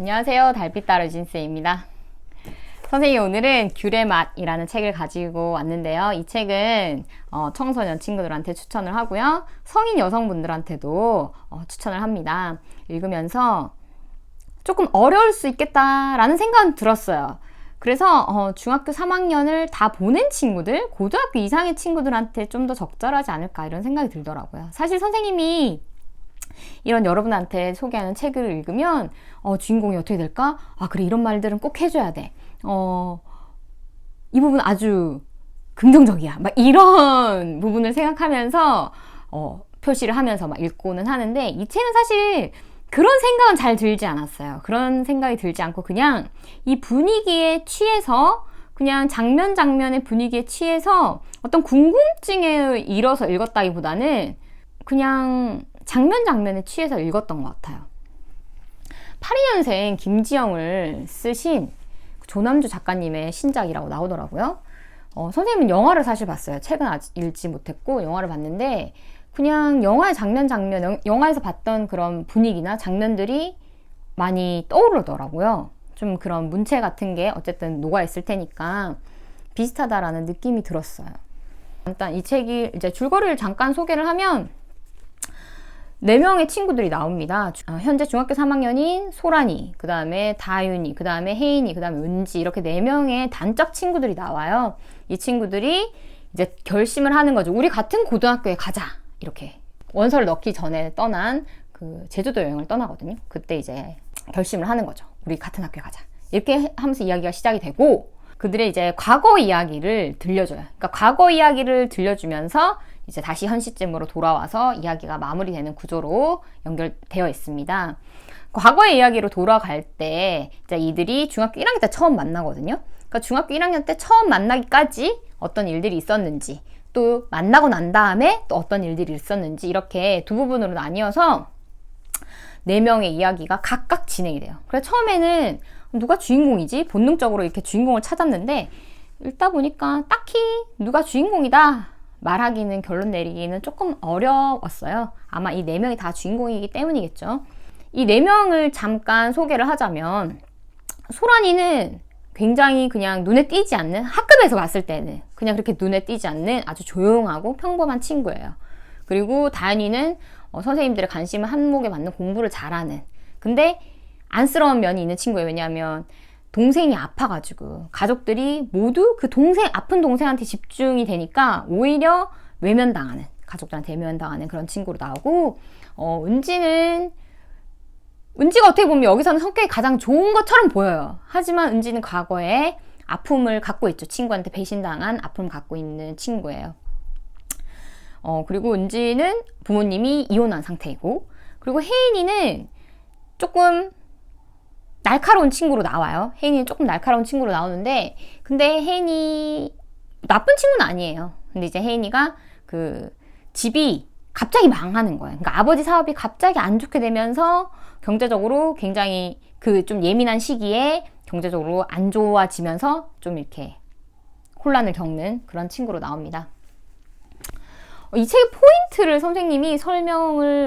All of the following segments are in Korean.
안녕하세요. 달빛따르 진스입니다. 선생님, 오늘은 귤의 맛이라는 책을 가지고 왔는데요. 이 책은 청소년 친구들한테 추천을 하고요. 성인 여성분들한테도 추천을 합니다. 읽으면서 조금 어려울 수 있겠다라는 생각은 들었어요. 그래서 중학교 3학년을 다 보낸 친구들, 고등학교 이상의 친구들한테 좀 더 적절하지 않을까 이런 생각이 들더라고요. 사실 선생님이 이런 여러분한테 소개하는 책을 읽으면 주인공이 어떻게 될까? 아, 그래, 이런 말들은 꼭 해줘야 돼. 이 부분 아주 긍정적이야. 막 이런 부분을 생각하면서 표시를 하면서 막 읽고는 하는데, 이 책은 사실 그런 생각은 잘 들지 않았어요. 그런 생각이 들지 않고 그냥 이 분위기에 취해서, 그냥 장면 장면의 분위기에 취해서 어떤 궁금증에 일어서 읽었다기보다는 그냥 장면 장면에 취해서 읽었던 것 같아요. 82년생 김지영을 쓰신 조남주 작가님의 신작이라고 나오더라고요. 선생님은 영화를 사실 봤어요. 책은 아직 읽지 못했고 영화를 봤는데, 그냥 영화의 장면, 영화에서 봤던 그런 분위기나 장면들이 많이 떠오르더라고요. 좀 그런 문체 같은 게 어쨌든 녹아있을 테니까 비슷하다라는 느낌이 들었어요. 일단 이 책이 이제 줄거리를 잠깐 소개를 하면 4명의 친구들이 나옵니다. 현재 중학교 3학년인 소란이, 그 다음에 다윤이, 그 다음에 혜인이, 그 다음에 은지, 이렇게 4명의 단짝 친구들이 나와요. 이 친구들이 이제 결심을 하는 거죠. 우리 같은 고등학교에 가자. 이렇게. 원서를 넣기 전에 떠난 그 제주도 여행을 떠나거든요. 그때 이제 결심을 하는 거죠. 우리 같은 학교에 가자. 이렇게 하면서 이야기가 시작이 되고, 그들의 이제 과거 이야기를 들려줘요. 그러니까 과거 이야기를 들려주면서 이제 다시 현 시점으로 돌아와서 이야기가 마무리되는 구조로 연결되어 있습니다. 과거의 이야기로 돌아갈 때 이제 이들이 중학교 1학년 때 처음 만나거든요. 그러니까 중학교 1학년 때 처음 만나기까지 어떤 일들이 있었는지, 또 만나고 난 다음에 또 어떤 일들이 있었는지, 이렇게 두 부분으로 나뉘어서 4명의 이야기가 각각 진행이 돼요. 그래서 처음에는 누가 주인공이지? 본능적으로 이렇게 주인공을 찾았는데, 읽다 보니까 딱히 누가 주인공이다 말하기는, 결론 내리기는 조금 어려웠어요. 아마 이 4명이 다 주인공이기 때문이겠죠. 이 4명을 잠깐 소개를 하자면, 소란이는 굉장히 그냥 눈에 띄지 않는, 학급에서 봤을 때는 그냥 그렇게 눈에 띄지 않는 아주 조용하고 평범한 친구예요. 그리고 다현이는 선생님들의 관심을 한몫에 받는, 공부를 잘하는, 근데 안쓰러운 면이 있는 친구예요. 왜냐하면 동생이 아파가지고 가족들이 모두 그 아픈 동생한테 집중이 되니까 오히려 외면당하는, 가족들한테 외면당하는 그런 친구로 나오고, 은지가 어떻게 보면 여기서는 성격이 가장 좋은 것처럼 보여요. 하지만 은지는 과거에 아픔을 갖고 있죠. 친구한테 배신당한 아픔을 갖고 있는 친구예요. 그리고 은지는 부모님이 이혼한 상태이고, 그리고 혜인이는 조금 날카로운 친구로 나와요. 혜인이는 조금 날카로운 친구로 나오는데, 근데 혜인이 나쁜 친구는 아니에요. 근데 이제 혜인이가 그 집이 갑자기 망하는 거예요. 그러니까 아버지 사업이 갑자기 안 좋게 되면서 경제적으로 굉장히 그 좀 예민한 시기에 경제적으로 안 좋아지면서 좀 이렇게 혼란을 겪는 그런 친구로 나옵니다. 이 책의 포인트를 선생님이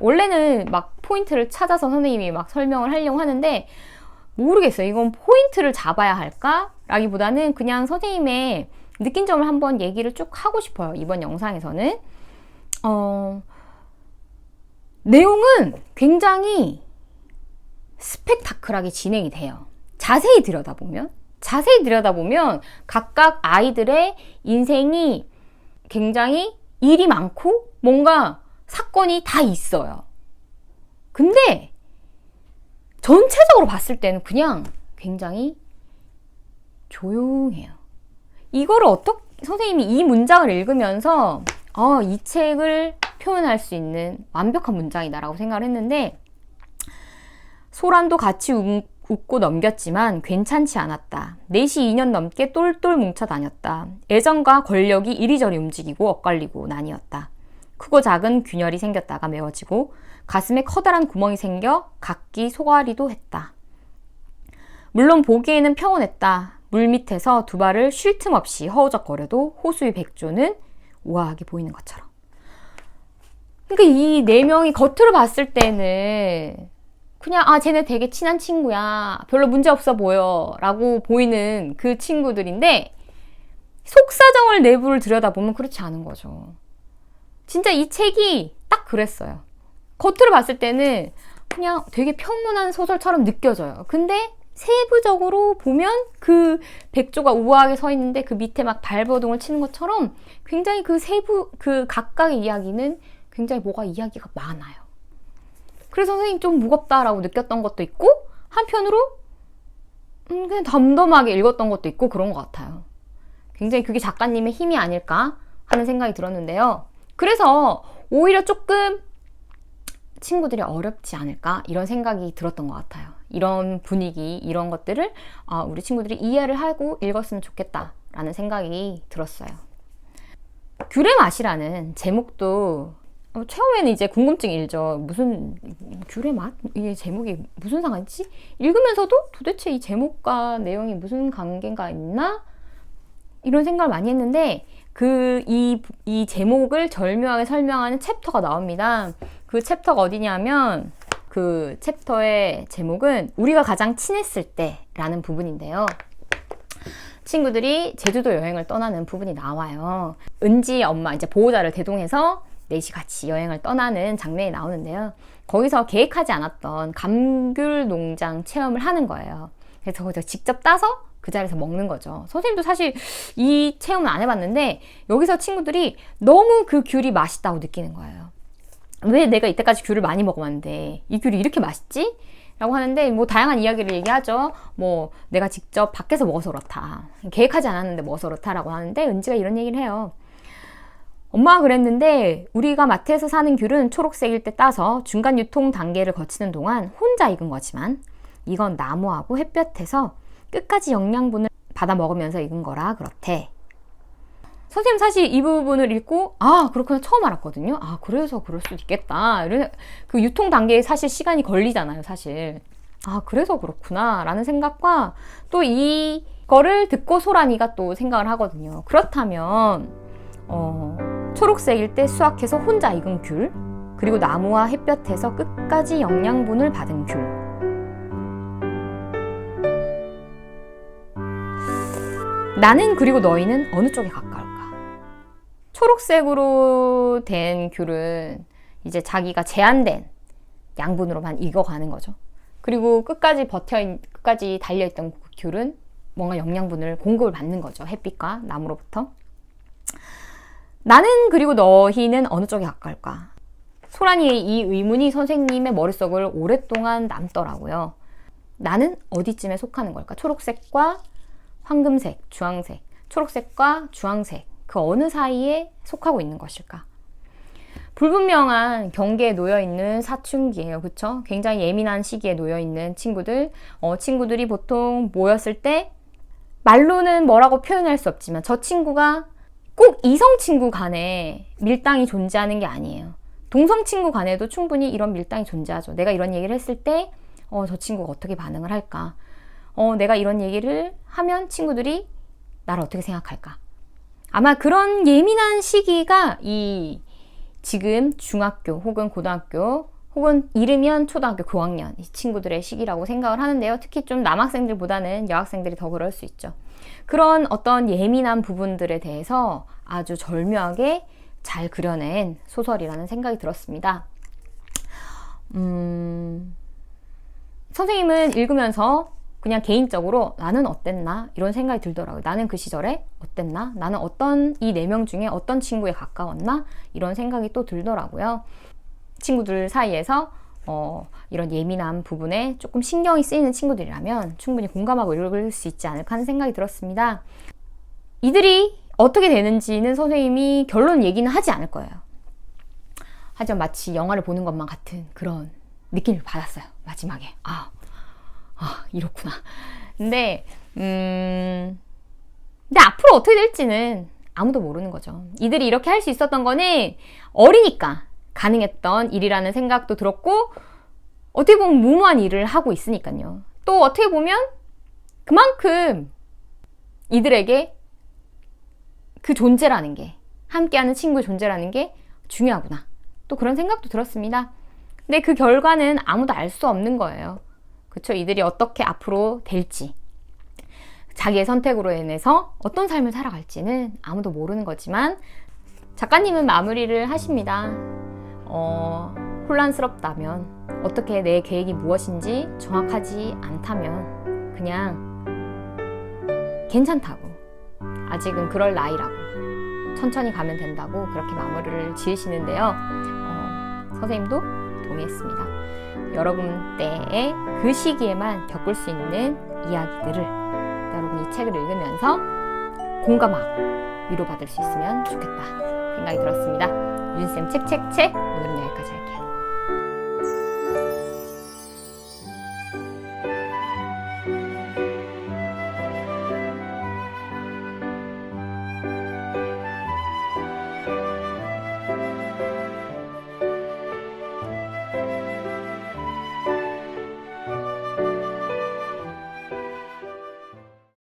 원래는 막 포인트를 찾아서 선생님이 막 설명을 하려고 하는데, 모르겠어요. 이건 포인트를 잡아야 할까? 라기보다는 그냥 선생님의 느낀 점을 한번 얘기를 쭉 하고 싶어요. 이번 영상에서는. 내용은 굉장히 스펙타클하게 진행이 돼요. 자세히 들여다보면 각각 아이들의 인생이 굉장히 일이 많고 뭔가 사건이 다 있어요. 근데 전체적으로 봤을 때는 그냥 굉장히 조용해요. 이거를 선생님이 이 문장을 읽으면서 이 책을 표현할 수 있는 완벽한 문장이다라고 생각을 했는데, 소란도 같이 웃고 넘겼지만 괜찮지 않았다. 넷이 2년 넘게 똘똘 뭉쳐 다녔다. 애정과 권력이 이리저리 움직이고 엇갈리고 나뉘었다. 크고 작은 균열이 생겼다가 메워지고 가슴에 커다란 구멍이 생겨 각기 속앓이도 했다. 물론 보기에는 평온했다. 물 밑에서 두 발을 쉴 틈 없이 허우적거려도 호수의 백조는 우아하게 보이는 것처럼. 그러니까 이 4명이 겉으로 봤을 때는 그냥 쟤네 되게 친한 친구야, 별로 문제 없어 보여 라고 보이는 그 친구들인데, 속사정을 내부를 들여다보면 그렇지 않은 거죠. 진짜 이 책이 딱 그랬어요. 겉으로 봤을 때는 그냥 되게 평온한 소설처럼 느껴져요. 근데 세부적으로 보면 그 백조가 우아하게 서 있는데 그 밑에 막 발버둥을 치는 것처럼 굉장히 그 각각의 이야기는 굉장히 뭐가 이야기가 많아요. 그래서 선생님 좀 무겁다라고 느꼈던 것도 있고, 한편으로 그냥 덤덤하게 읽었던 것도 있고 그런 것 같아요. 굉장히 그게 작가님의 힘이 아닐까 하는 생각이 들었는데요. 그래서 오히려 조금 친구들이 어렵지 않을까 이런 생각이 들었던 것 같아요. 이런 분위기, 이런 것들을 우리 친구들이 이해를 하고 읽었으면 좋겠다라는 생각이 들었어요. 귤의 맛이라는 제목도 처음에는 이제 궁금증이 일죠. 무슨 귤의 맛? 이게 제목이 무슨 상관이지? 읽으면서도 도대체 이 제목과 내용이 무슨 관계가 있나? 이런 생각을 많이 했는데 이 제목을 절묘하게 설명하는 챕터가 나옵니다. 그 챕터가 어디냐면 그 챕터의 제목은 우리가 가장 친했을 때라는 부분인데요. 친구들이 제주도 여행을 떠나는 부분이 나와요. 은지 엄마 이제 보호자를 대동해서 넷이 같이 여행을 떠나는 장면이 나오는데요. 거기서 계획하지 않았던 감귤 농장 체험을 하는 거예요. 그래서 거기서 직접 따서 그 자리에서 먹는 거죠. 선생님도 사실 이 체험은 안 해봤는데 여기서 친구들이 너무 그 귤이 맛있다고 느끼는 거예요. 왜 내가 이때까지 귤을 많이 먹어봤는데 이 귤이 이렇게 맛있지? 라고 하는데 뭐 다양한 이야기를 얘기하죠. 뭐 내가 직접 밖에서 먹어서 그렇다, 계획하지 않았는데 먹어서 그렇다 라고 하는데 은지가 이런 얘기를 해요. 엄마가 그랬는데 우리가 마트에서 사는 귤은 초록색일 때 따서 중간 유통 단계를 거치는 동안 혼자 익은 거지만 이건 나무하고 햇볕에서 끝까지 영양분을 받아 먹으면서 익은 거라 그렇대. 선생님 사실 이 부분을 읽고 그렇구나 처음 알았거든요. 그래서 그럴 수도 있겠다. 그 유통 단계에 사실 시간이 걸리잖아요, 사실. 그래서 그렇구나 라는 생각과 또 이거를 듣고 소란이가 또 생각을 하거든요. 그렇다면 초록색일 때 수확해서 혼자 익은 귤, 그리고 나무와 햇볕에서 끝까지 영양분을 받은 귤. 나는 그리고 너희는 어느 쪽에 가까울까? 초록색으로 된 귤은 이제 자기가 제한된 양분으로만 익어가는 거죠. 그리고 끝까지 달려있던 귤은 뭔가 영양분을 공급을 받는 거죠. 햇빛과 나무로부터. 나는 그리고 너희는 어느 쪽에 가까울까? 소란이의 이 의문이 선생님의 머릿속을 오랫동안 남더라고요. 나는 어디쯤에 속하는 걸까? 초록색과 황금색, 주황색, 초록색과 주황색, 그 어느 사이에 속하고 있는 것일까? 불분명한 경계에 놓여있는 사춘기예요. 그쵸? 굉장히 예민한 시기에 놓여있는 친구들. 친구들이 보통 모였을 때 말로는 뭐라고 표현할 수 없지만 저 친구가 꼭 이성 친구 간에 밀당이 존재하는 게 아니에요. 동성 친구 간에도 충분히 이런 밀당이 존재하죠. 내가 이런 얘기를 했을 때 저 친구가 어떻게 반응을 할까? 내가 이런 얘기를 하면 친구들이 나를 어떻게 생각할까? 아마 그런 예민한 시기가 지금 중학교 혹은 고등학교 혹은 이르면 초등학교 고학년 이 친구들의 시기라고 생각을 하는데요. 특히 좀 남학생들보다는 여학생들이 더 그럴 수 있죠. 그런 어떤 예민한 부분들에 대해서 아주 절묘하게 잘 그려낸 소설이라는 생각이 들었습니다. 선생님은 읽으면서 그냥 개인적으로 나는 어땠나 이런 생각이 들더라고요. 나는 그 시절에 어땠나? 나는 어떤 이 4명 중에 어떤 친구에 가까웠나? 이런 생각이 또 들더라고요. 친구들 사이에서 이런 예민한 부분에 조금 신경이 쓰이는 친구들이라면 충분히 공감하고 읽을 수 있지 않을까 하는 생각이 들었습니다. 이들이 어떻게 되는지는 선생님이 결론 얘기는 하지 않을 거예요. 하지만 마치 영화를 보는 것만 같은 그런 느낌을 받았어요. 마지막에 이렇구나. 근데 앞으로 어떻게 될지는 아무도 모르는 거죠. 이들이 이렇게 할 수 있었던 거는 어리니까 가능했던 일이라는 생각도 들었고, 어떻게 보면 무모한 일을 하고 있으니까요. 또 어떻게 보면 그만큼 이들에게 그 존재라는 게, 함께하는 친구의 존재라는 게 중요하구나. 또 그런 생각도 들었습니다. 근데 그 결과는 아무도 알 수 없는 거예요. 그쵸? 이들이 어떻게 앞으로 될지, 자기의 선택으로 인해서 어떤 삶을 살아갈지는 아무도 모르는 거지만, 작가님은 마무리를 하십니다. 혼란스럽다면, 어떻게 내 계획이 무엇인지 정확하지 않다면 그냥 괜찮다고, 아직은 그럴 나이라고, 천천히 가면 된다고 그렇게 마무리를 지으시는데요. 선생님도 동의했습니다. 여러분 때의 그 시기에만 겪을 수 있는 이야기들을 여러분이 이 책을 읽으면서 공감하고 위로받을 수 있으면 좋겠다 생각이 들었습니다. 윤쌤 책책책 오늘은